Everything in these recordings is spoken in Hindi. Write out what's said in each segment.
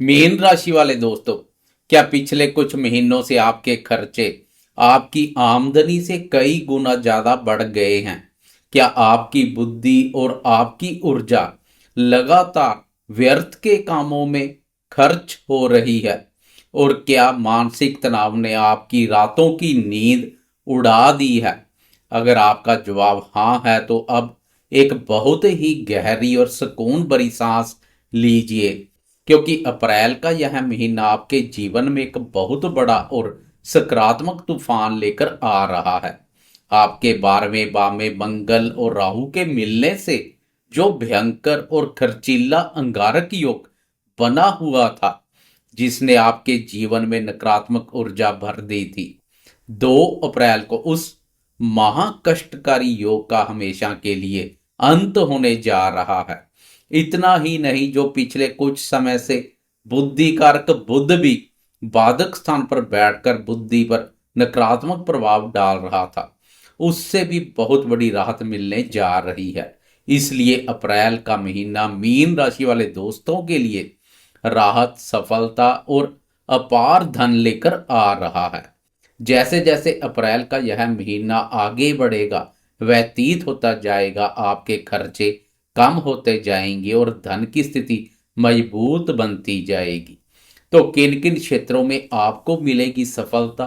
मीन राशि वाले दोस्तों, क्या पिछले कुछ महीनों से आपके खर्चे आपकी आमदनी से कई गुना ज्यादा बढ़ गए हैं? क्या आपकी बुद्धि और आपकी ऊर्जा लगातार व्यर्थ के कामों में खर्च हो रही है? और क्या मानसिक तनाव ने आपकी रातों की नींद उड़ा दी है? अगर आपका जवाब हाँ है तो अब एक बहुत ही गहरी और सुकून भरी सांस लीजिए, क्योंकि अप्रैल का यह महीना आपके जीवन में एक बहुत बड़ा और सकारात्मक तूफान लेकर आ रहा है। आपके 12वें भाव में मंगल और राहु के मिलने से जो भयंकर और खर्चीला अंगारक योग बना हुआ था, जिसने आपके जीवन में नकारात्मक ऊर्जा भर दी थी, 2 अप्रैल को उस महाकष्टकारी योग का हमेशा के लिए अंत होने जा रहा है। इतना ही नहीं, जो पिछले कुछ समय से बुद्धि कारक बुध भी बाधक स्थान पर बैठकर बुद्धि पर नकारात्मक प्रभाव डाल रहा था, उससे भी बहुत बड़ी राहत मिलने जा रही है। इसलिए अप्रैल का महीना मीन राशि वाले दोस्तों के लिए राहत, सफलता और अपार धन लेकर आ रहा है। जैसे जैसे अप्रैल का यह महीना आगे बढ़ेगा, व्यतीत होता जाएगा, आपके खर्चे कम होते जाएंगे और धन की स्थिति मजबूत बनती जाएगी। तो किन किन क्षेत्रों में आपको मिलेगी सफलता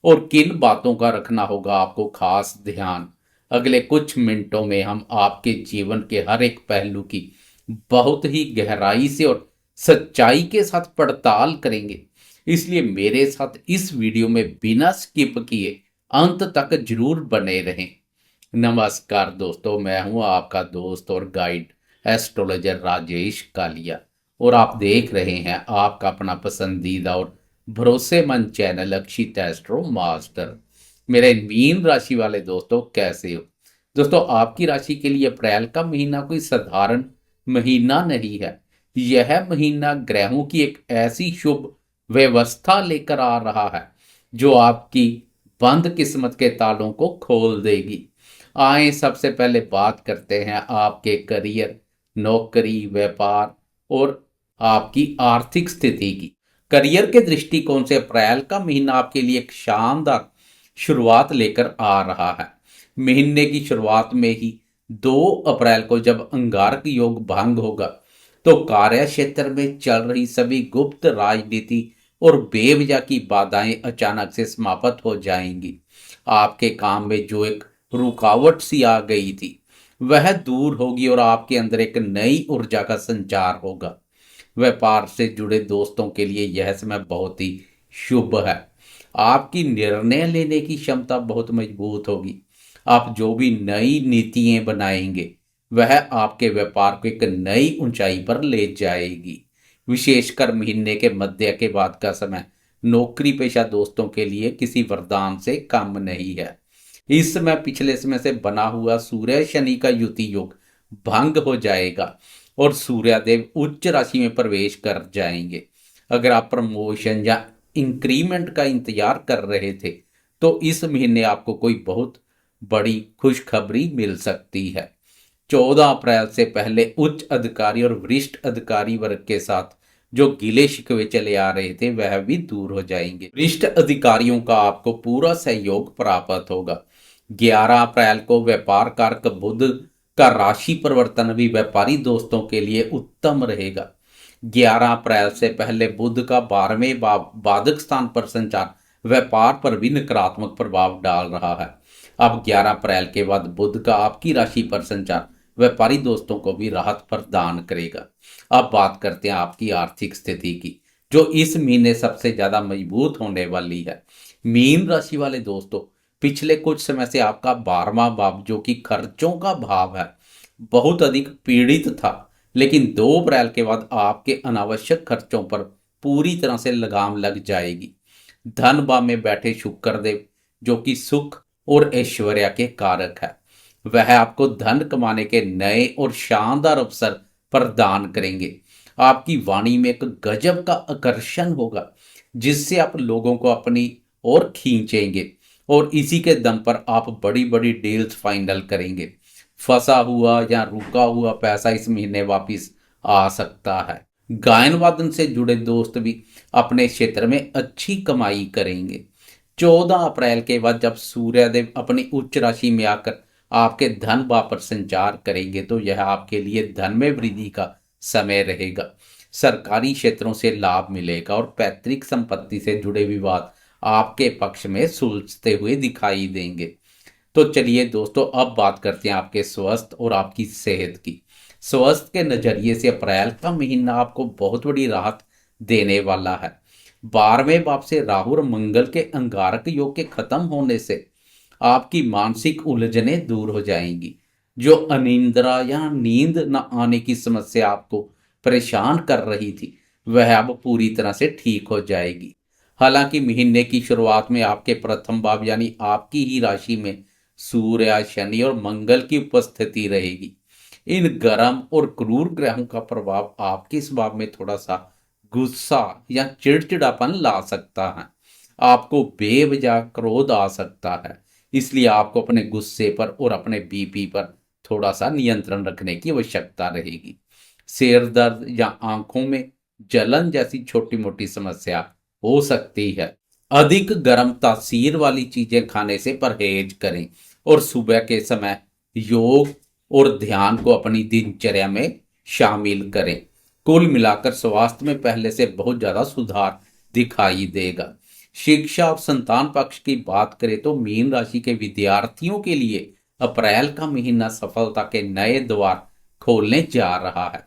और किन बातों का रखना होगा आपको खास ध्यान, अगले कुछ मिनटों में हम आपके जीवन के हर एक पहलू की बहुत ही गहराई से और सच्चाई के साथ पड़ताल करेंगे। इसलिए मेरे साथ इस वीडियो में बिना स्किप किए अंत तक जरूर बने रहें। नमस्कार दोस्तों, मैं हूं आपका दोस्त और गाइड एस्ट्रोलॉजर राजेश कालिया, और आप देख रहे हैं आपका अपना पसंदीदा और भरोसेमंद चैनल अक्षित एस्ट्रो मास्टर। मेरे मीन राशि वाले दोस्तों, कैसे हो दोस्तों? आपकी राशि के लिए अप्रैल का महीना कोई साधारण महीना नहीं है। यह महीना ग्रहों की एक ऐसी शुभ व्यवस्था लेकर आ रहा है जो आपकी बंद किस्मत के तालों को खोल देगी। आए सबसे पहले बात करते हैं आपके करियर, नौकरी, व्यापार और आपकी आर्थिक स्थिति की। करियर के दृष्टिकोण से अप्रैल का महीना आपके लिए एक शानदार शुरुआत लेकर आ रहा है। महीने की शुरुआत में ही 2 अप्रैल को जब अंगारक योग भंग होगा, तो कार्य क्षेत्र में चल रही सभी गुप्त राजनीति और बेवजह की बाधाएं अचानक से समाप्त हो जाएंगी। आपके काम में जो एक रुकावट सी आ गई थी, वह दूर होगी और आपके अंदर एक नई ऊर्जा का संचार होगा। व्यापार से जुड़े दोस्तों के लिए यह समय बहुत ही शुभ है। आपकी निर्णय लेने की क्षमता बहुत मजबूत होगी। आप जो भी नई नीतियां बनाएंगे, वह आपके व्यापार को एक नई ऊंचाई पर ले जाएगी। विशेषकर महीने के मध्य के बाद का समय नौकरी पेशा दोस्तों के लिए किसी वरदान से कम नहीं है। इस समय पिछले समय से बना हुआ सूर्य शनि का युति योग भंग हो जाएगा और सूर्यदेव उच्च राशि में प्रवेश कर जाएंगे। अगर आप प्रमोशन या इंक्रीमेंट का इंतजार कर रहे थे, तो इस महीने आपको कोई बहुत बड़ी खुशखबरी मिल सकती है। 14 अप्रैल से पहले उच्च अधिकारी और वरिष्ठ अधिकारी वर्ग के साथ जो गिले शिकवे चले आ रहे थे, वह भी दूर हो जाएंगे। वरिष्ठ अधिकारियों का आपको पूरा सहयोग प्राप्त होगा। 11 अप्रैल को व्यापार कारक बुध का राशि परिवर्तन भी व्यापारी दोस्तों के लिए उत्तम रहेगा। 11 अप्रैल से पहले बुध का 12वें बाधक स्थान पर संचार व्यापार पर भी नकारात्मक प्रभाव डाल रहा है। अब 11 अप्रैल के बाद बुध का आपकी राशि पर संचार व्यापारी दोस्तों को भी राहत प्रदान करेगा। अब बात करते हैं आपकी आर्थिक स्थिति की, जो इस महीने सबसे ज्यादा मजबूत होने वाली है। मीन राशि वाले दोस्तों, पिछले कुछ समय से आपका 12वां भाव, जो कि खर्चों का भाव है, बहुत अधिक पीड़ित था। लेकिन 2 अप्रैल के बाद आपके अनावश्यक खर्चों पर पूरी तरह से लगाम लग जाएगी। धन भाव में बैठे शुक्रदेव, जो कि सुख और ऐश्वर्य के कारक है, वह आपको धन कमाने के नए और शानदार अवसर प्रदान करेंगे। आपकी वाणी में एक गजब का आकर्षण होगा, जिससे आप लोगों को अपनी ओर खींचेंगे और इसी के दम पर आप बड़ी बड़ी डील्स फाइनल करेंगे। फंसा हुआ या रुका हुआ पैसा इस महीने वापस आ सकता है। गायन वादन से जुड़े दोस्त भी अपने क्षेत्र में अच्छी कमाई करेंगे। 14 अप्रैल के बाद जब सूर्यदेव अपनी उच्च राशि में आकर आपके धन भाव पर संचार करेंगे तो यह आपके लिए धन में वृद्धि का समय रहेगा। सरकारी क्षेत्रों से लाभ मिलेगा और पैतृक संपत्ति से जुड़े विवाद आपके पक्ष में सुलझते हुए दिखाई देंगे। तो चलिए दोस्तों, अब बात करते हैं आपके स्वास्थ्य और आपकी सेहत की। स्वास्थ्य के नजरिए से अप्रैल का महीना आपको बहुत बड़ी राहत देने वाला है। 12वें भाव से राहु और मंगल के अंगारक योग के खत्म होने से आपकी मानसिक उलझनें दूर हो जाएंगी। जो अनिंद्रा या नींद न आने की समस्या आपको परेशान कर रही थी वह अब पूरी तरह से ठीक हो जाएगी। हालांकि महीने की शुरुआत में आपके प्रथम भाव यानी आपकी ही राशि में सूर्य, शनि और मंगल की उपस्थिति रहेगी। इन गर्म और क्रूर ग्रहों का प्रभाव आपके स्वभाव में थोड़ा सा गुस्सा या चिड़चिड़ापन ला सकता है। आपको बेवजह क्रोध आ सकता है, इसलिए आपको अपने गुस्से पर और अपने बीपी पर थोड़ा सा नियंत्रण रखने की आवश्यकता रहेगी। सिर दर्द या आंखों में जलन जैसी छोटी मोटी समस्या हो सकती है। अधिक गर्म तासीर वाली चीजें खाने से परहेज करें और सुबह के समय योग और ध्यान को अपनी दिनचर्या में शामिल करें। कुल मिलाकर स्वास्थ्य में पहले से बहुत ज्यादा सुधार दिखाई देगा। शिक्षा और संतान पक्ष की बात करें तो मीन राशि के विद्यार्थियों के लिए अप्रैल का महीना सफलता के नए द्वार खोलने जा रहा है।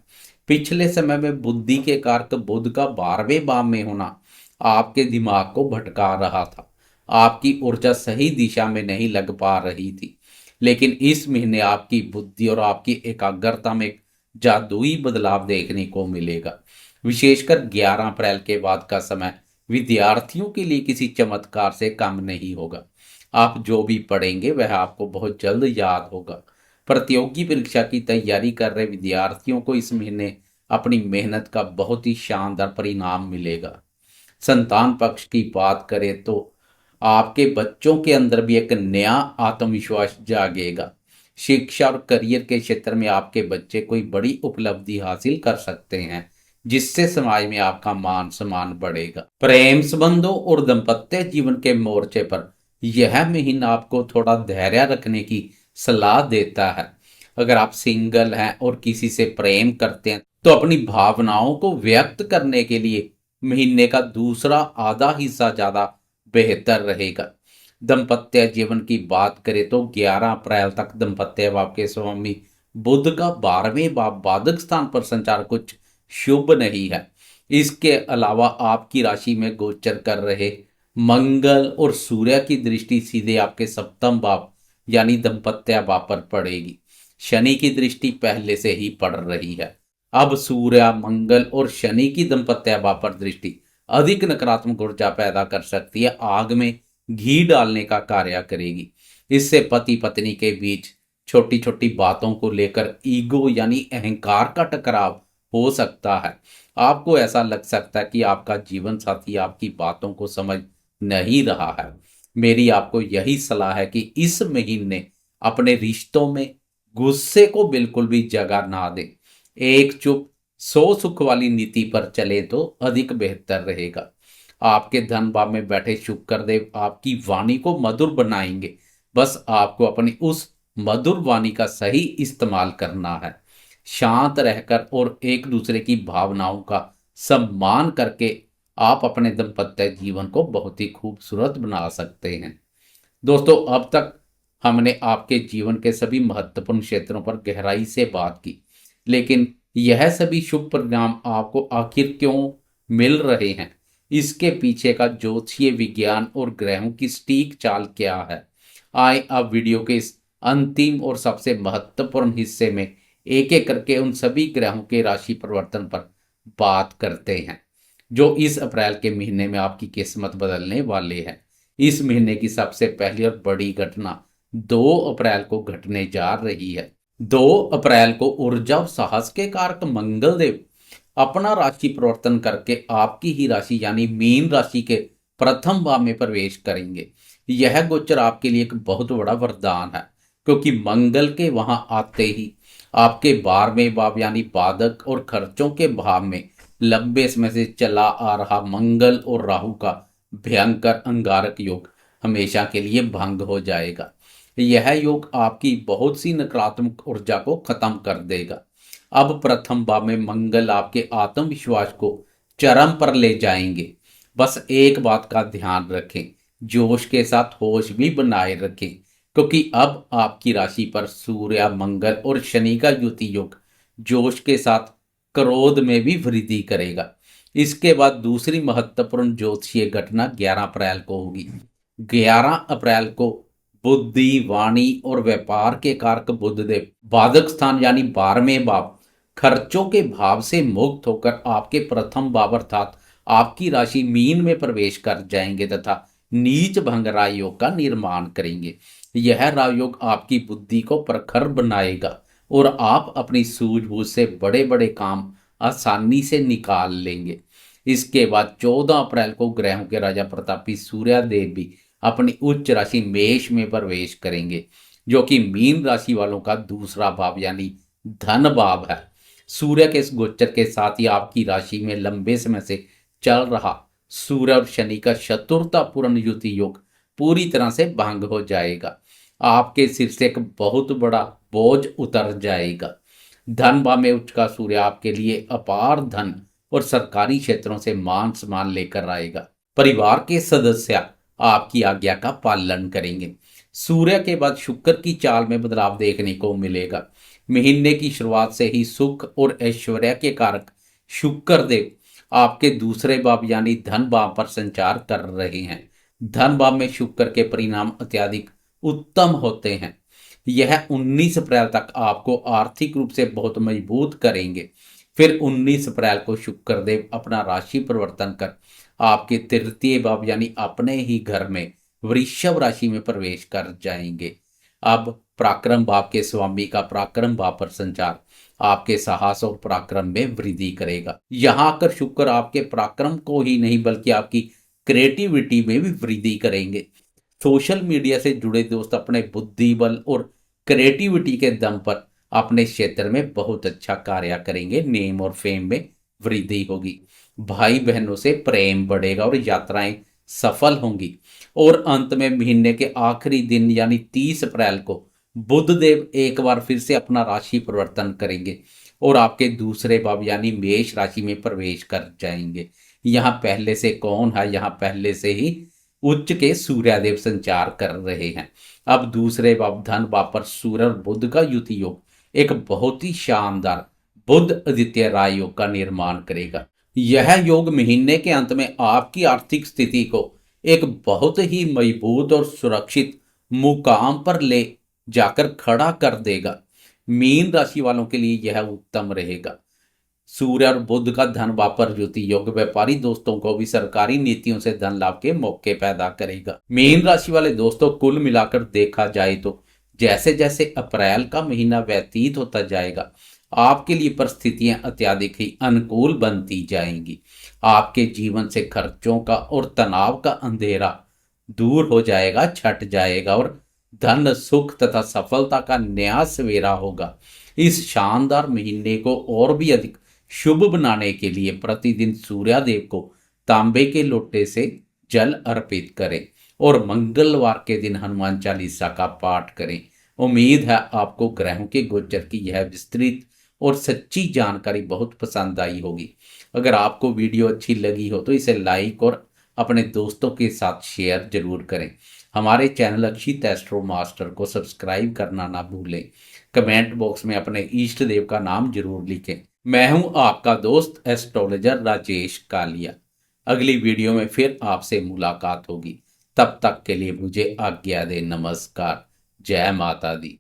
पिछले समय में बुद्धि के कारक बुध का 12वें भाव में होना आपके दिमाग को भटका रहा था। आपकी ऊर्जा सही दिशा में नहीं लग पा रही थी, लेकिन इस महीने आपकी बुद्धि और आपकी एकाग्रता में एक जादुई बदलाव देखने को मिलेगा। विशेषकर 11 अप्रैल के बाद का समय विद्यार्थियों के लिए किसी चमत्कार से कम नहीं होगा। आप जो भी पढ़ेंगे वह आपको बहुत जल्द याद होगा। प्रतियोगी परीक्षा की तैयारी कर रहे विद्यार्थियों को इस महीने अपनी मेहनत का बहुत ही शानदार परिणाम मिलेगा। संतान पक्ष की बात करें तो आपके बच्चों के अंदर भी एक नया आत्मविश्वास जागेगा। शिक्षा और करियर के क्षेत्र में आपके बच्चे कोई बड़ी उपलब्धि हासिल कर सकते हैं, जिससे समाज में आपका मान सम्मान बढ़ेगा। प्रेम संबंधों और दाम्पत्य जीवन के मोर्चे पर यह महीना आपको थोड़ा धैर्य रखने की सलाह देता है। अगर आप सिंगल हैं और किसी से प्रेम करते हैं तो अपनी भावनाओं को व्यक्त करने के लिए महीने का दूसरा आधा हिस्सा ज्यादा बेहतर रहेगा। दाम्पत्य जीवन की बात करें तो 11 अप्रैल तक दाम्पत्य भाव के स्वामी बुध का 12वें भाव बाधक स्थान पर संचार कुछ शुभ नहीं है। इसके अलावा आपकी राशि में गोचर कर रहे मंगल और सूर्य की दृष्टि सीधे आपके सप्तम भाव यानी दाम्पत्य भाव पर पड़ेगी। शनि की दृष्टि पहले से ही पड़ रही है। अब सूर्य, मंगल और शनि की दाम्पत्य भाव पर दृष्टि अधिक नकारात्मक ऊर्जा पैदा कर सकती है, आग में घी डालने का कार्य करेगी। इससे पति पत्नी के बीच छोटी छोटी बातों को लेकर ईगो यानी अहंकार का टकराव हो सकता है। आपको ऐसा लग सकता है कि आपका जीवन साथी आपकी बातों को समझ नहीं रहा है। मेरी आपको यही सलाह है कि इस महीने अपने रिश्तों में गुस्से को बिल्कुल भी जगह ना दें। एक चुप 100 सुख वाली नीति पर चले तो अधिक बेहतर रहेगा। आपके धन भाव में बैठे शुक्रदेव आपकी वाणी को मधुर बनाएंगे। बस आपको अपनी उस मधुर वाणी का सही इस्तेमाल करना है। शांत रहकर और एक दूसरे की भावनाओं का सम्मान करके आप अपने दाम्पत्य जीवन को बहुत ही खूबसूरत बना सकते हैं। दोस्तों, अब तक हमने आपके जीवन के सभी महत्वपूर्ण क्षेत्रों पर गहराई से बात की, लेकिन यह सभी शुभ परिणाम आपको आखिर क्यों मिल रहे हैं? इसके पीछे का ज्योतिषीय विज्ञान और ग्रहों की सटीक चाल क्या है? आए अब वीडियो के इस अंतिम और सबसे महत्वपूर्ण हिस्से में एक एक करके उन सभी ग्रहों के राशि परिवर्तन पर बात करते हैं, जो इस अप्रैल के महीने में आपकी किस्मत बदलने वाले हैं। इस महीने की सबसे पहली और बड़ी घटना 2 अप्रैल को घटने जा रही है। 2 अप्रैल को ऊर्जा और साहस के कारक मंगल देव अपना राशि परिवर्तन करके आपकी ही राशि यानी मीन राशि के प्रथम भाव में प्रवेश करेंगे। यह गोचर आपके लिए एक बहुत बड़ा वरदान है, क्योंकि मंगल के वहां आते ही आपके 12वें भाव यानी बाधक और खर्चों के भाव में लंबे समय से चला आ रहा मंगल और राहु का भयंकर अंगारक योग हमेशा के लिए भंग हो जाएगा। यह योग आपकी बहुत सी नकारात्मक ऊर्जा को खत्म कर देगा। अब प्रथम भाव में मंगल आपके आत्मविश्वास को चरम पर ले जाएंगे। बस एक बात का ध्यान रखें, जोश के साथ होश भी बनाए रखें, क्योंकि अब आपकी राशि पर सूर्य, मंगल और शनि का युति योग जोश के साथ क्रोध में भी वृद्धि करेगा। इसके बाद दूसरी महत्वपूर्ण ज्योतिषीय घटना 11 अप्रैल को होगी। 11 अप्रैल को बुद्धि, वाणी और व्यापार के कारक बुधदेव बाधक स्थान यानी 12वें भाव खर्चों के भाव से मुक्त होकर आपके प्रथम भाव अर्थात आपकी राशि मीन में प्रवेश कर जाएंगे तथा नीच भंग राजयोग का निर्माण करेंगे। यह राजयोग आपकी बुद्धि को प्रखर बनाएगा और आप अपनी सूझबूझ से बड़े बड़े काम आसानी से निकाल लेंगे। इसके बाद 14 अप्रैल को ग्रहों के राजा प्रतापी सूर्यदेव भी अपनी उच्च राशि मेष में प्रवेश करेंगे, जो कि मीन राशि वालों का दूसरा भाव यानी धन भाव है। सूर्य के इस गोचर के साथ ही आपकी राशि में लंबे समय से चल रहा सूर्य और शनि का शत्रुता पूर्ण युति योग पूरी तरह से भंग हो जाएगा। आपके सिर से एक बहुत बड़ा बोझ उतर जाएगा। धन भाव में उच्च का सूर्य आपके लिए अपार धन और सरकारी क्षेत्रों से मान सम्मान लेकर आएगा। परिवार के सदस्य आपकी आज्ञा का पालन करेंगे। सूर्य के बाद शुक्र की चाल में बदलाव देखने को मिलेगा। महीने की शुरुआत से ही सुख और ऐश्वर्य के कारक शुक्र देव आपके दूसरे भाव यानी धन भाव पर संचार कर रहे हैं। धन भाव में शुक्र के परिणाम अत्यधिक उत्तम होते हैं। यह 19 अप्रैल तक आपको आर्थिक रूप से बहुत मजबूत करेंगे। फिर 19 अप्रैल को शुक्र देव अपना राशि परिवर्तन कर आपके तृतीय भाव यानी अपने ही घर में वृषभ राशि में प्रवेश कर जाएंगे। अब पराक्रम भाव के स्वामी का पराक्रम भाव पर संचार आपके साहस और पराक्रम में वृद्धि करेगा। यहां आकर शुक्र आपके पराक्रम को ही नहीं बल्कि आपकी क्रिएटिविटी में भी वृद्धि करेंगे। सोशल मीडिया से जुड़े दोस्त अपने बुद्धि बल और क्रिएटिविटी के दम पर अपने क्षेत्र में बहुत अच्छा कार्य करेंगे। नेम और फेम में वृद्धि होगी। भाई बहनों से प्रेम बढ़ेगा और यात्राएं सफल होंगी। और अंत में महीने के आखिरी दिन यानी 30 अप्रैल को बुध देव एक बार फिर से अपना राशि परिवर्तन करेंगे और आपके दूसरे भाव यानी मेष राशि में प्रवेश कर जाएंगे। यहाँ पहले से कौन है? यहाँ पहले से ही उच्च के सूर्यदेव संचार कर रहे हैं। अब दूसरे भाव धन भाव पर सूर्य और बुध का युति योग एक बहुत ही शानदार बुध आदित्य राय योग का निर्माण करेगा। यह योग महीने के अंत में आपकी आर्थिक स्थिति को एक बहुत ही मजबूत और सुरक्षित मुकाम पर ले जाकर खड़ा कर देगा। मीन राशि वालों के लिए यह उत्तम रहेगा। सूर्य और बुध का धन भाव पर युति योग व्यापारी दोस्तों को भी सरकारी नीतियों से धन लाभ के मौके पैदा करेगा। मीन राशि वाले दोस्तों, कुल मिलाकर देखा जाए तो जैसे जैसे अप्रैल का महीना व्यतीत होता जाएगा आपके लिए परिस्थितियां अत्यधिक ही अनुकूल बनती जाएंगी। आपके जीवन से खर्चों का और तनाव का अंधेरा दूर हो जाएगा, छट जाएगा और धन सुख तथा सफलता का नया सवेरा होगा। इस शानदार महीने को और भी अधिक शुभ बनाने के लिए प्रतिदिन सूर्यदेव को तांबे के लोटे से जल अर्पित करें और मंगलवार के दिन हनुमान चालीसा का पाठ करें। उम्मीद है आपको ग्रहों के गोचर की यह विस्तृत और सच्ची जानकारी बहुत पसंद आई होगी। अगर आपको वीडियो अच्छी लगी हो तो इसे लाइक और अपने दोस्तों के साथ शेयर जरूर करें। हमारे चैनल अक्षित एस्ट्रो मास्टर को सब्सक्राइब करना ना भूलें। कमेंट बॉक्स में अपने इष्ट देव का नाम जरूर लिखें। मैं हूं आपका दोस्त एस्ट्रोलॉजर राजेश कालिया। अगली वीडियो में फिर आपसे मुलाकात होगी। तब तक के लिए मुझे आज्ञा दें। नमस्कार। जय माता दी।